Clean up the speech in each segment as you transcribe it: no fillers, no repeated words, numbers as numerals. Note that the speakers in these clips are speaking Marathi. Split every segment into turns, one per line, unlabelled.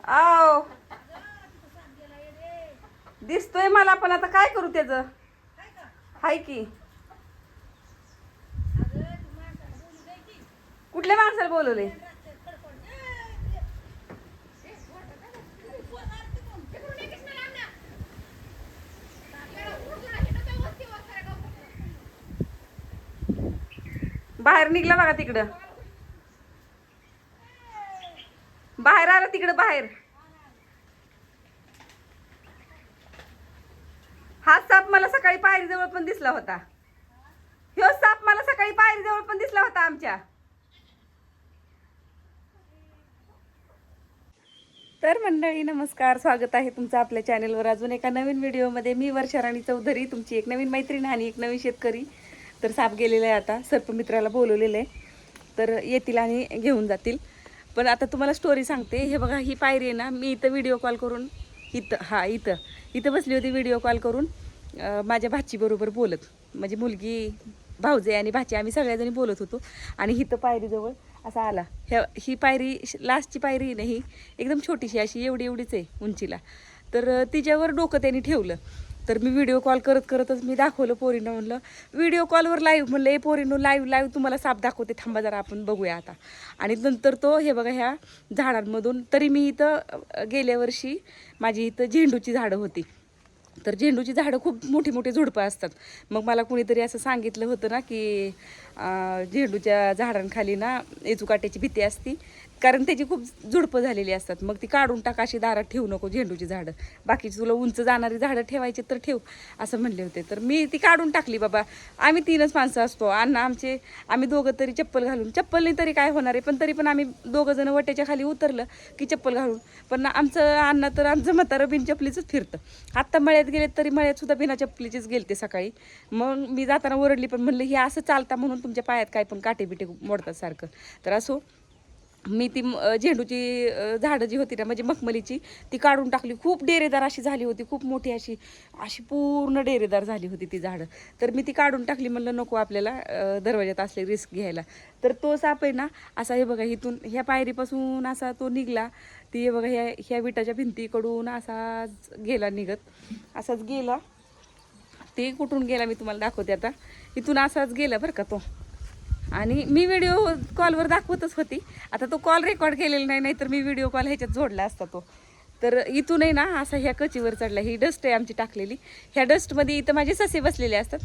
आव दिसतोय मला, पण आता काय करू त्याचं. हाय की. कुठल्या माणसाला बोलवले? बाहेर निघला बघा तिकडं. बाहेर आला तिकडं बाहेर. हा साप मला सकाळी पायरीजवळ पण दिसला होता. ह्यो साप मला सकाळी पायरीजवळ पण दिसला होता आमच्या. तर मंडळी नमस्कार, स्वागत आहे तुमचं आपल्या चॅनेलवर अजून एका नवीन व्हिडिओमध्ये. मी वर्षा राणी चौधरी, तुमची एक नवीन मैत्रीण आणि एक नवीन शेतकरी. तर साप गेलेला आहे, आता सर्पमित्राला बोलवलेलं आहे, तर येतील आणि घेऊन जातील. पण आता तुम्हाला स्टोरी सांगते. हे बघा, ही पायरी आहे ना, मी इथं व्हिडिओ कॉल करून इथं इथं बसली होती व्हिडिओ कॉल करून माझ्या भाचीबरोबर बोलत. म्हणजे मुलगी, भाऊजे आणि भाची, आम्ही सगळ्याजणी बोलत होतो. आणि इथं पायरीजवळ असा आला. ही पायरी लास्टची पायरी नाही, एकदम छोटीशी अशी एवढीच आहे उंचीला. तर तिच्यावर डोकं त्यांनी ठेवलं. तर मी व्हिडिओ कॉल करतच मी दाखवलं पोरीनं. म्हणलं व्हिडिओ कॉलवर लाईव्ह, म्हणलं ए पोरीनं लाईव्ह तुम्हाला साप दाखवते, थांबा जरा आपण बघूया आता. आणि नंतर तो हे बघा, ह्या झाडांमधून, तरी मी इथं गेल्या वर्षी माझी इथं झेंडूची झाडं होती. तर झेंडूची झाडं खूप मोठी मोठी झुडपं असतात. मग मला कुणीतरी असं सांगितलं होतं ना की झेंडूच्या झाडांखाली ना एचूकाट्याची भीती असती, कारण त्याची खूप झुडपं झालेली असतात. मग ती काढून टाक, अशी दारात ठेवू नको झेंडूची झाडं. बाकीची तुला उंच जाणारी झाडं ठेवायची तर ठेव, असं म्हणले होते. तर मी ती काढून टाकली बाबा. आम्ही 3च माणसं असतो, अण्णा आमचे, आम्ही दोघं तरी चप्पल घालून, चप्पल नाही तरी काय होणार आहे, पण तरी पण आम्ही दोघं जण वट्याच्या खाली उतरलं की चप्पल घालून. पण आमचं अण्णा तर आमचं म्हातारं बिन चपलीचंच फिरतं. आत्ता मळ्यात गेले तरी मळ्यात सुद्धा बिना चपलीचीच गेलते सकाळी. मग मी जाताना ओरडली, पण म्हणलं हे असं चालता म्हणून तुमच्या पायात काय पण काटे बिटे मोडतात सारखं. तर असो, मी ती झेंडूची झाडं जी होती ना, म्हणजे मखमलीची, ती काढून टाकली. खूप डेरेदार अशी झाली होती, खूप मोठी अशी अशी पूर्ण डेरेदार झाली होती ती झाडं. तर मी ती काढून टाकली. म्हणलं नको आपल्याला दरवाज्यात असले रिस्क घ्यायला. तर तो साप आहे ना असा, हे बघा, इथून ह्या पायरीपासून असा तो निघला. ती हे बघा, ह्या विटाच्या भिंतीकडून असाच गेला निघत, असाच गेला. ते कुठून गेला मी तुम्हाला दाखवते आता. इथून असाच गेला बरं का तो. आणि मी व्हिडिओ कॉलवर दाखवतच होती. आता तो कॉल रेकॉर्ड केलेला नाही, नाहीतर मी व्हिडिओ कॉल ह्याच्यात जोडला असता तो. तर इथूनही ना असा ह्या कचीवर चढला. ही डस्ट आहे आमची टाकलेली. ह्या डस्टमध्ये इथं माझे ससे बसलेले असतात.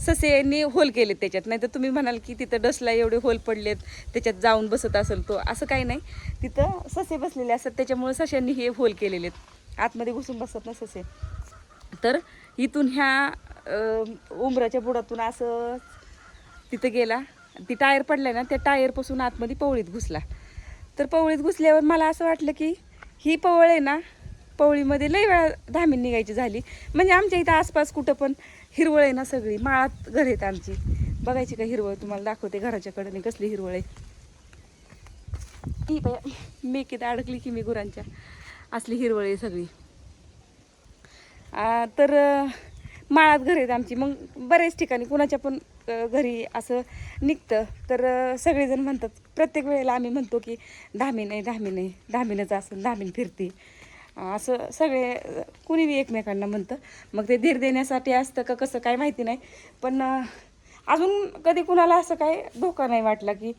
ससेंनी होल केलेत त्याच्यात. नाही तर तुम्ही म्हणाल की तिथं डस्टला एवढे होल पडलेत, त्याच्यात जाऊन बसत असेल तो. असं काही नाही, तिथं ससे बसलेले असतात, त्याच्यामुळे सशांनी हे होल केलेले आहेत. आतमध्ये घुसून बसत ना ससे. तर इथून ह्या उंबराच्या बुडातून असं तिथं गेला. ती टायर पडलाय ना, त्या टायरपासून आतमध्ये पवळीत घुसला. तर पवळीत घुसल्यावर मला असं वाटलं की ही पवळ आहे ना, पवळीमध्ये लई वेळा धामीन निघायची झाली. म्हणजे आमच्या इथं आसपास कुठं पण हिरवळ आहे ना, सगळी माळात घर आहेत आमची. बघायची का हिरवळ? तुम्हाला दाखवते घराच्या कडेने कसली हिरवळ आहे. ही बाय मेकीत अडकली की मी गुरांच्या, असली हिरवळ आहे सगळी. तर माळात घर आहेत आमची. मग बऱ्याच ठिकाणी कुणाच्या पण घरी असं निघतं. तर सगळेजण म्हणतात, प्रत्येक वेळेला आम्ही म्हणतो की धामीन आहे, धामीन आहे, धामीनच असं, धामीन फिरते, असं सगळे कुणीबी एकमेकांना म्हणतं. मग ते धीर देण्यासाठी असतं का कसं काय माहिती नाही. पण अजून कधी कुणाला असं काय धोका नाही वाटला की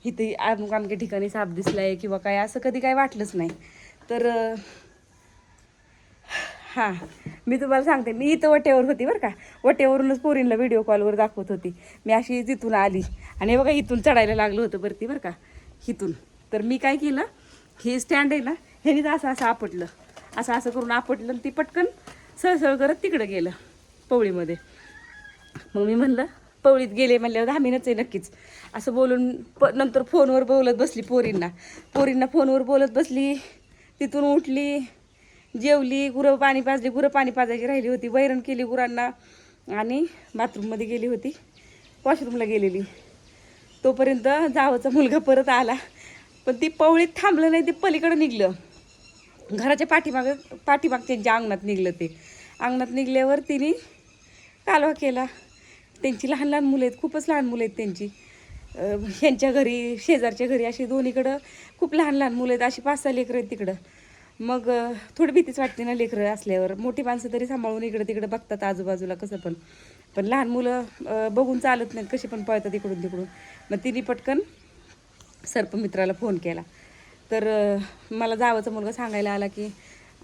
इथे अमक्या ठिकाणी साप दिसला आहे किंवा काय, असं कधी काय वाटलंच नाही. तर हां, मी तुम्हाला सांगते, मी इथं वट्यावर होती बरं का. वट्यावरूनच पोरींला व्हिडिओ कॉलवर दाखवत होती. मी अशी तिथून आली आणि बघा इथून चढायला लागलं होतं वरती बरं का, इथून. तर मी काय केलं, हे स्टँड आहे ना, ह्यानीच असं आपटलं, असं करून आपटलं. ती पटकन सळसळ करत तिकडं गेलं पवळीमध्ये. मग मी म्हणलं पवळीत गेले म्हणल्यावर धामीनच आहे नक्कीच, असं बोलून नंतर फोनवर बोलत बसली पोरींना फोनवर बोलत बसली. तिथून उठली, जेवली, गुरं पाणी पाजली. गुरं पाणी पाजायची राहिली होती, वैरण केली गुरांना, आणि बाथरूममध्ये गेली होती, वॉशरूमला गेलेली. तोपर्यंत जावचा मुलगा परत आला. पण ती पवळीत थांबलं नाही, ते पलीकडं निघलं, घराच्या पाठीमागच्या अंगणात निघलं. ते अंगणात निघल्यावर तिने कालवा केला. त्यांची लहान लहान मुलं आहेत, खूपच लहान मुलं आहेत त्यांची. ह्यांच्या घरी, शेजारच्या घरी, अशी दोन्हीकडं खूप लहान लहान मुलं आहेत. अशी 5-6 लेकरं आहेत तिकडं. मग थोडी भीतीच वाटते ना लेकरं असल्यावर. मोठी माणसं तरी सांभाळून इकडं तिकडं बघतात आजूबाजूला कसं पण, पण लहान मुलं बघून चालत नाहीत, कशी पण पळतात इकडून तिकडून. मग तिने पटकन सर्पमित्राला फोन केला. तर मला जावाचा मुलगा सांगायला आला की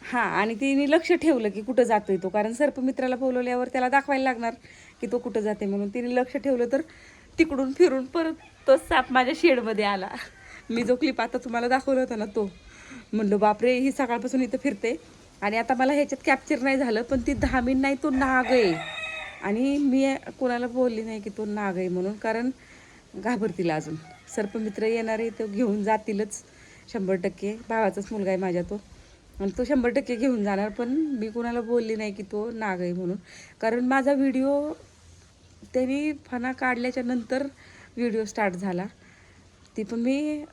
हां, आणि तिने लक्ष ठेवलं की कुठं जातोय तो, कारण सर्पमित्राला बोलवल्यावर त्याला दाखवायला लागणार की तो कुठं जाते म्हणून. तिने लक्ष ठेवलं तर तिकडून फिरून परत तो साप माझ्या शेडमध्ये आला. मी जो क्लिप आता तुम्हाला दाखवला होता ना तो, म्हणलं बापरे, ही सकाळपासून इथं फिरते आणि आता मला ह्याच्यात कॅप्चर नाही झालं, पण ती धामीन नाही, तो नाग आहे. आणि मी कोणाला बोलली नाही की तो नाग आहे म्हणून, कारण घाबरतील अजून. सर्पमित्र येणार आहे, तो घेऊन जातीलच 100%. भावाचाच मुलगा आहे माझ्या तो, आणि तो 100% घेऊन जाणार. पण मी कोणाला बोलली नाही की तो नाग आहे म्हणून, कारण माझा व्हिडिओ त्यांनी फणा काढल्याच्या नंतर व्हिडिओ स्टार्ट झाला. ती पण मी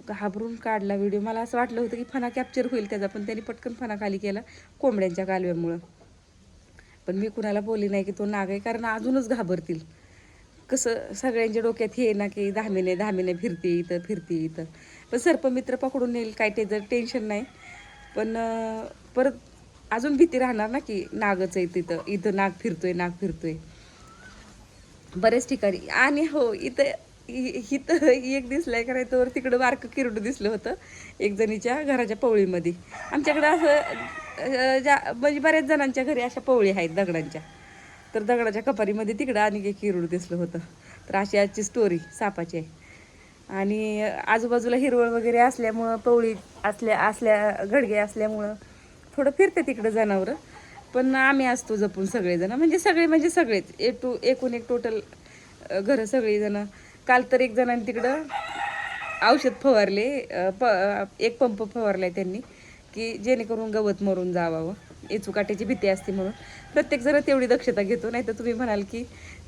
घाबरून काढला व्हिडिओ. मला असं वाटलं होतं की फणा कॅप्चर होईल त्याचा, पण त्यांनी पटकन फणा खाली केला कोंबड्यांच्या कालव्यामुळं. पण मी कुणाला बोलली नाही की तो नाग आहे, कारण अजूनच घाबरतील. कसं सगळ्यांच्या डोक्यात हे ना की धामीने फिरते इथं फिरते इथं. पण सर्पमित्र पकडून नेईल काय त्याचं टेन्शन नाही, पण परत अजून भीती राहणार ना की नागच आहे तिथं, इथं नाग फिरतोय बरेच ठिकाणी. आणि हो, इथं एक दिसलंय करायचं वर, तिकडं बारकं किरडू दिसलं होतं एक जणीच्या घराच्या पवळीमध्ये. आमच्याकडं असं म्हणजे बऱ्याच जणांच्या घरी अशा पवळी आहेत दगडांच्या, तर दगडाच्या कपारीमध्ये तिकडं आणि एक किरडू दिसलं होतं. तर अशी आजची स्टोरी सापाची आहे. आणि आजूबाजूला हिरवळ वगैरे असल्यामुळं, पवळी असल्या घडगे असल्यामुळं थोडं फिरते तिकडं जनावरं. पण आम्ही असतो जपून सगळेजण, म्हणजे सगळेच एकूण एक टोटल घरं सगळीजणं. काल तर एक जणांनी तिकडं औषध फवारले, एक पंप फवारलाय त्यांनी की जेणेकरून गवत मरून जावावं, एचुकाट्याची भीती असते म्हणून. प्रत्येकजण तेवढी दक्षता घेतो. नाही तर तुम्ही म्हणाल की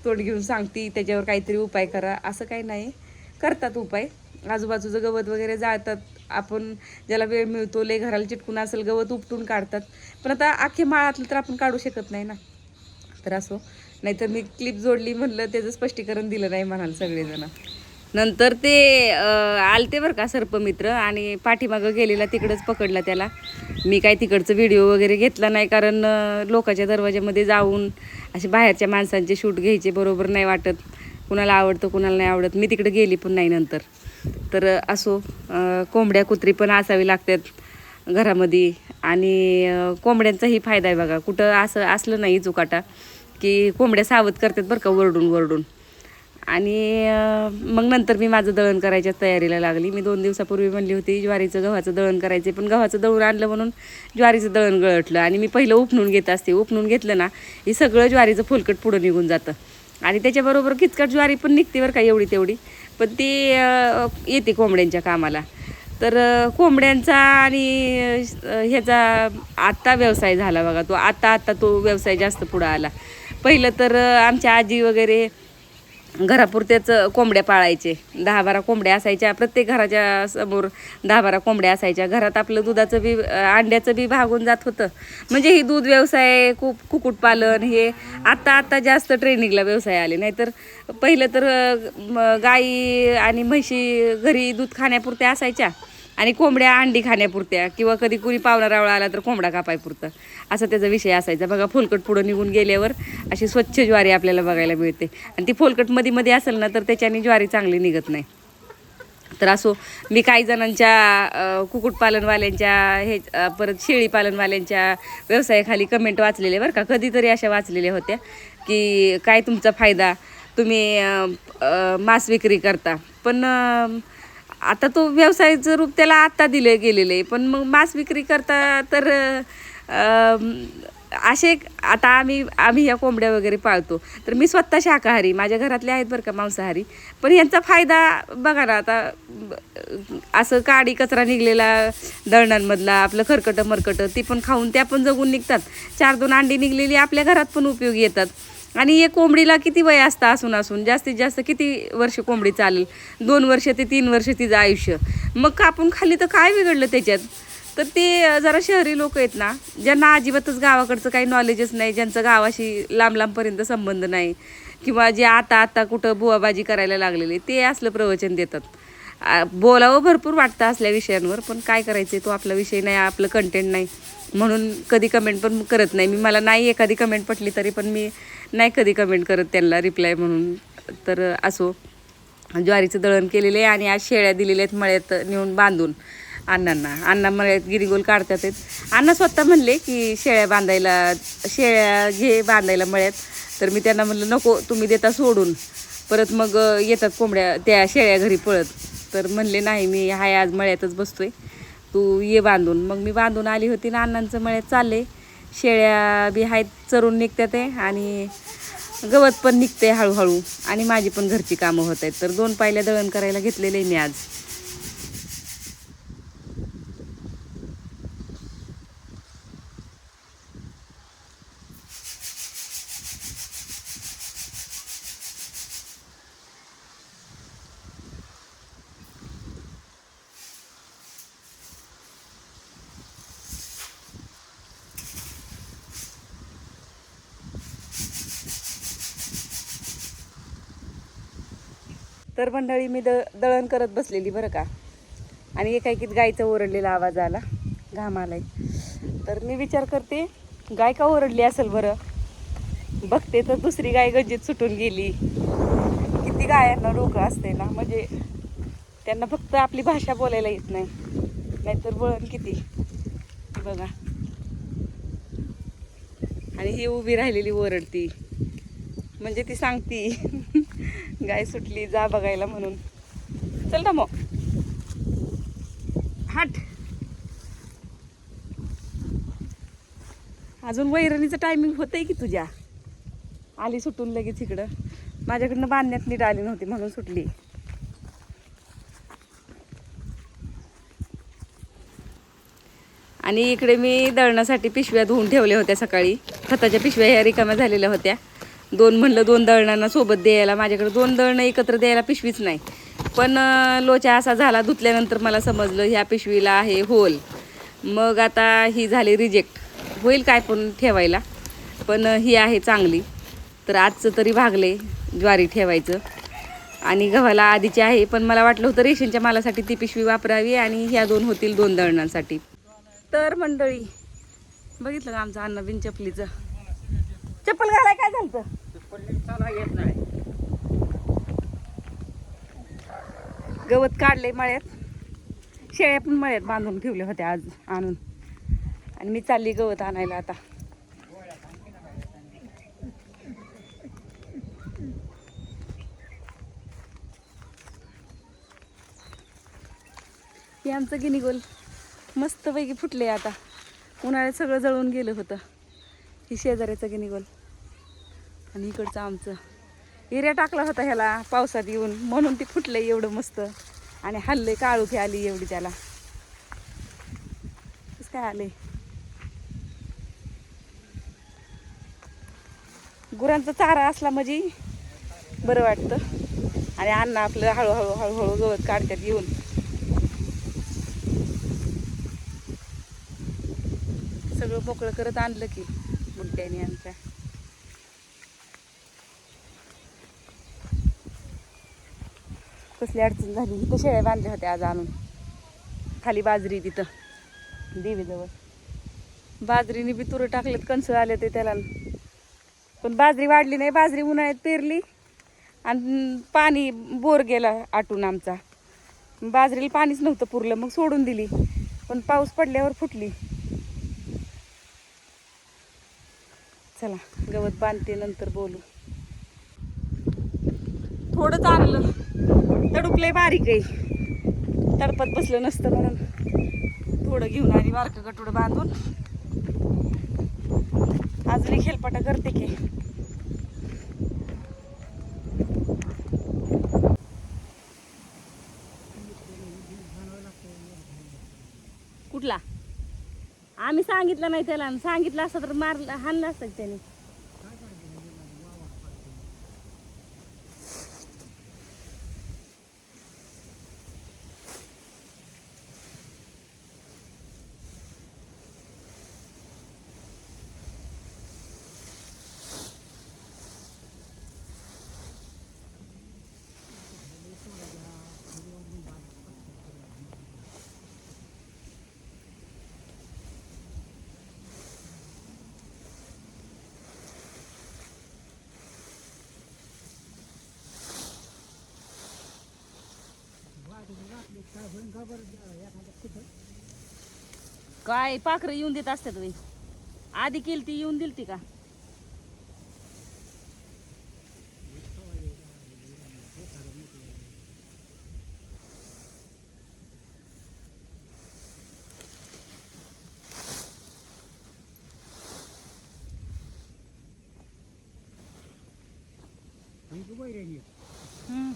तोंड घेऊन सांगती, त्याच्यावर काहीतरी उपाय करा, असं काही नाही. करतात उपाय. आजूबाजूचं गवत वगैरे जाळतात. आपण ज्याला वेळ मिळतो, लय घराला चिटकून असेल गवत, उपटून काढतात. पण आता अख्खे माळातलं तर आपण काढू शकत नाही ना. तर असो, नाहीतर मी क्लिप जोडली म्हणलं त्याचं स्पष्टीकरण दिलं नाही म्हणाल सगळेजण. नंतर ते आलते बरं का सर्पमित्र, आणि पाठीमागं गेलेला तिकडंच पकडला त्याला. मी काय तिकडचं व्हिडिओ वगैरे घेतला नाही, कारण लोकांच्या दरवाज्यामध्ये जाऊन असे बाहेरच्या माणसांचे शूट घ्यायचे बरोबर नाही वाटत. कुणाला आवडतं कुणाला नाही आवडत. मी तिकडे गेली पण नाही नंतर. तर असो, कोंबड्या कुत्री पण असावी लागतात घरामध्ये. आणि कोंबड्यांचाही फायदा आहे बघा. कुठं असं असलं नाही चुकाटा की कोंबड्या सावध करतात बरं का, वरडून. आणि मग नंतर मी माझं दळण करायच्या तयारीला लागली. मी 2 दिवसापूर्वी म्हणली होती ज्वारीचं गव्हाचं दळण करायचे, पण गव्हाचं दळून आणलं म्हणून ज्वारीचं दळण गळटलं. आणि मी पहिलं उपणून घेत असते. उपणून घेतलं ना, हे सगळं ज्वारीचं फुलकट पुढं निघून जातं. आणि त्याच्याबरोबर किचकट ज्वारी पण निघते बरं का, एवढी तेवढी, पण ती येते कोंबड्यांच्या कामाला. तर कोंबड्यांचा आणि ह्याचा आत्ता व्यवसाय झाला बघा. तो आता तो व्यवसाय जास्त पुढं आला. पहिलं तर आमच्या आजी वगैरे घरापुरत्याच कोंबड्या पाळायचे. 10-12 कोंबड्या असायच्या प्रत्येक घराच्या समोर. 10-12 कोंबड्या असायच्या घरात. आपलं दुधाचं बी अंड्याचं बी भागून जात होतं. म्हणजे ही दूध व्यवसाय, कुक्कुटपालन हे आता जास्त ट्रेनिंगला व्यवसाय आले. नाहीतर पहिलं तर गाई आणि म्हशी घरी दूध खाण्यापुरत्या असायच्या, आणि कोंबड्या अंडी खाण्यापुरत्या, किंवा कधी कुणी पाहुणा रावळा आला तर कोंबडा कापायपुरतं, असा त्याचा विषय असायचा बघा. फोलकट पुढं निघून गेल्यावर अशी स्वच्छ ज्वारी आपल्याला बघायला मिळते. आणि ती फोलकट मध्ये असेल ना, तर त्याच्याने ज्वारी चांगली निघत नाही. तर असो, मी काही जणांच्या कुक्कुटपालनवाल्यांच्या हे परत शेळीपालनवाल्यांच्या व्यवसायाखाली कमेंट वाचलेले बरं का. कधीतरी अशा वाचलेल्या होत्या की काय तुमचा फायदा, तुम्ही मांस विक्री करता. पण आता तो व्यवसायाचं रूप त्याला आत्ता दिलं गेलेलं आहे. पण मग मांस विक्री करता तर असे आता आम्ही ह्या कोंबड्या वगैरे पाळतो. तर मी स्वतः शाकाहारी, माझ्या घरातले आहेत बरं का मांसाहारी. पण यांचा फायदा बघा ना, आता असं काडी कचरा निघलेला दळणांमधला, आपलं खरकटं मरकटं, ती पण खाऊन त्या पण जगून निघतात. 4-2 अंडी निघलेली आपल्या घरात पण उपयोगी येतात. आणि एक कोंबडीला किती वय असतं असून जास्तीत जास्त किती वर्ष कोंबडी चालेल? 2 वर्ष ते 3 वर्ष तिचं आयुष्य. मग कापून खाल्ली तर काय बिघडलं त्याच्यात? तर ते जरा शहरी लोक आहेत ना, ज्यांना अजिबातच गावाकडचं काही नॉलेजच नाही, ज्यांचं गावाशी लांबपर्यंत संबंध नाही, किंवा जे आता कुठं बुवाबाजी करायला लागलेले, ते असलं प्रवचन देतात. बोलावं भरपूर वाटतं असल्या विषयांवर, पण काय करायचं, तो आपला विषय नाही, आपलं कंटेंट नाही, म्हणून कधी कमेंट पण करत नाही मी. मला नाही एखादी कमेंट पटली तरी पण मी नाही कधी कमेंट करत त्यांना रिप्लाय म्हणून. तर असो, ज्वारीचं दळण केलेलं आहे आणि आज शेळ्या दिलेल्या आहेत मळ्यात नेऊन बांधून अण्णा मळ्यात गिरीगोल काढतात आहेत. अण्णा स्वतः म्हणले की शेळ्या घे बांधायला मळ्यात. तर मी त्यांना म्हणलं नको, तुम्ही देता सोडून, परत मग येतात कोंबड्या त्या शेळ्या घरी पळत. तर म्हणले नाही, मी हाय आज मळ्यातच बसतोय, तू ये बांधून. मग मी बांधून आली होती ना, अण्णांचं मळ्यात चालले. शेळ्या बी आहेत चरून निघतात आहे आणि गवत पण निघते हळूहळू आणि माझी पण घरची कामं होत आहेत. तर 2 पायल्या दळण करायला घेतलेले मी आज. तर मंडळी, मी दळण करत बसलेली बरं का, आणि एकाएकीत गायचा ओरडलेला आवाज आला, घाम आलाय. तर मी विचार करते गाय का ओरडली असेल बरं. बघते तर दुसरी गाय गज्जीत सुटून गेली. किती गायांना डोकं असते ना, म्हणजे त्यांना फक्त आपली भाषा बोलायला येत नाही, नाहीतर वळण किती बघा. आणि ही उभी राहिलेली ओरडती, म्हणजे ती सांगती गाय सुटली जा बघायला म्हणून. चल ना मग, हट. अजून वैरणीचं टायमिंग होतंय की तुझ्या. आली सुटून लगेच इकडं. माझ्याकडनं बांधण्यात नीट आली नव्हती म्हणून सुटली. आणि इकडे मी दळणासाठी पिशव्या धुवून ठेवल्या होत्या सकाळी. खताच्या पिशव्या ह्या रिकाम्या झालेल्या होत्या. 2 म्हणलं 2 दळणांना सोबत द्यायला, माझ्याकडे 2 दळणं एकत्र द्यायला पिशवीच नाही. पण लोचा असा झाला, धुतल्यानंतर मला समजलं ह्या पिशवीला आहे होल. मग आता ही झाली रिजेक्ट. होईल काय पण ठेवायला, पण ही आहे चांगली. तर आजचं तरी भागले ज्वारी ठेवायचं. आणि गव्हाला आधीची आहे, पण मला वाटलं होतं रेशनच्या मालासाठी ती पिशवी वापरावी आणि ह्या 2 होतील 2 दळणांसाठी. तर मंडळी, बघितलं का आमचं अन्न बिन चपलीचं. चप्पल घालाय काय झालं, येत नाही. गवत काढले मळ्यात, शेळ्या पण मळ्यात बांधून ठेवल्या होत्या आज आणून, आणि मी चालली गवत आणायला आता. हे आमचं गिनीगोल मस्तपैकी फुटले आता. उन्हाळ्यात सगळं जळून गेलं होतं. ही शेजाऱ्याचं गिनीगोल आणि इकडचं आमचं. हिऱ्या टाकला होता ह्याला पावसात येऊन, म्हणून ती फुटलं एवढं मस्त. आणि हल्ले काळुखी आली एवढी त्याला. कसं काय आले. गुरांचा चारा असला म्हणजे बरं वाटतं. आणि अन्न आपलं हळूहळू हळूहळू गवत काढतात येऊन. सगळं मोकळं करत आणलं की मुद्द्याने आमच्या. कसली अडचण झाली. इथं शेळ्या बांधल्या होत्या आज आणून, खाली बाजरी तिथं देवीजवळ. बाजरीने बी तुरं टाकलेत, कणसं आले ते त्याला, पण बाजरी वाढली नाही. बाजरी उन्हाळ्यात पेरली आणि पाणी बोर गेला आटून आमचा. बाजरीला पाणीच नव्हतं पुरलं, मग सोडून दिली. पण पाऊस पडल्यावर फुटली. चला गवत बांधते, नंतर बोलू. थोडंच आणलं, तडुकलंय बारीक आहे, तडपत बसलं नसतं म्हणून थोडं घेऊन आली. बारकं गटुडं बांधून अजून खेलपाटा करते की. कुठला आम्ही सांगितलं नाही त्याला, सांगितलं असतं तर मारलं हाणलं असतं त्याने. काय पाखरं येऊन देत असतात बाई. आधी केली ती येऊन दिली ती का? हम्म.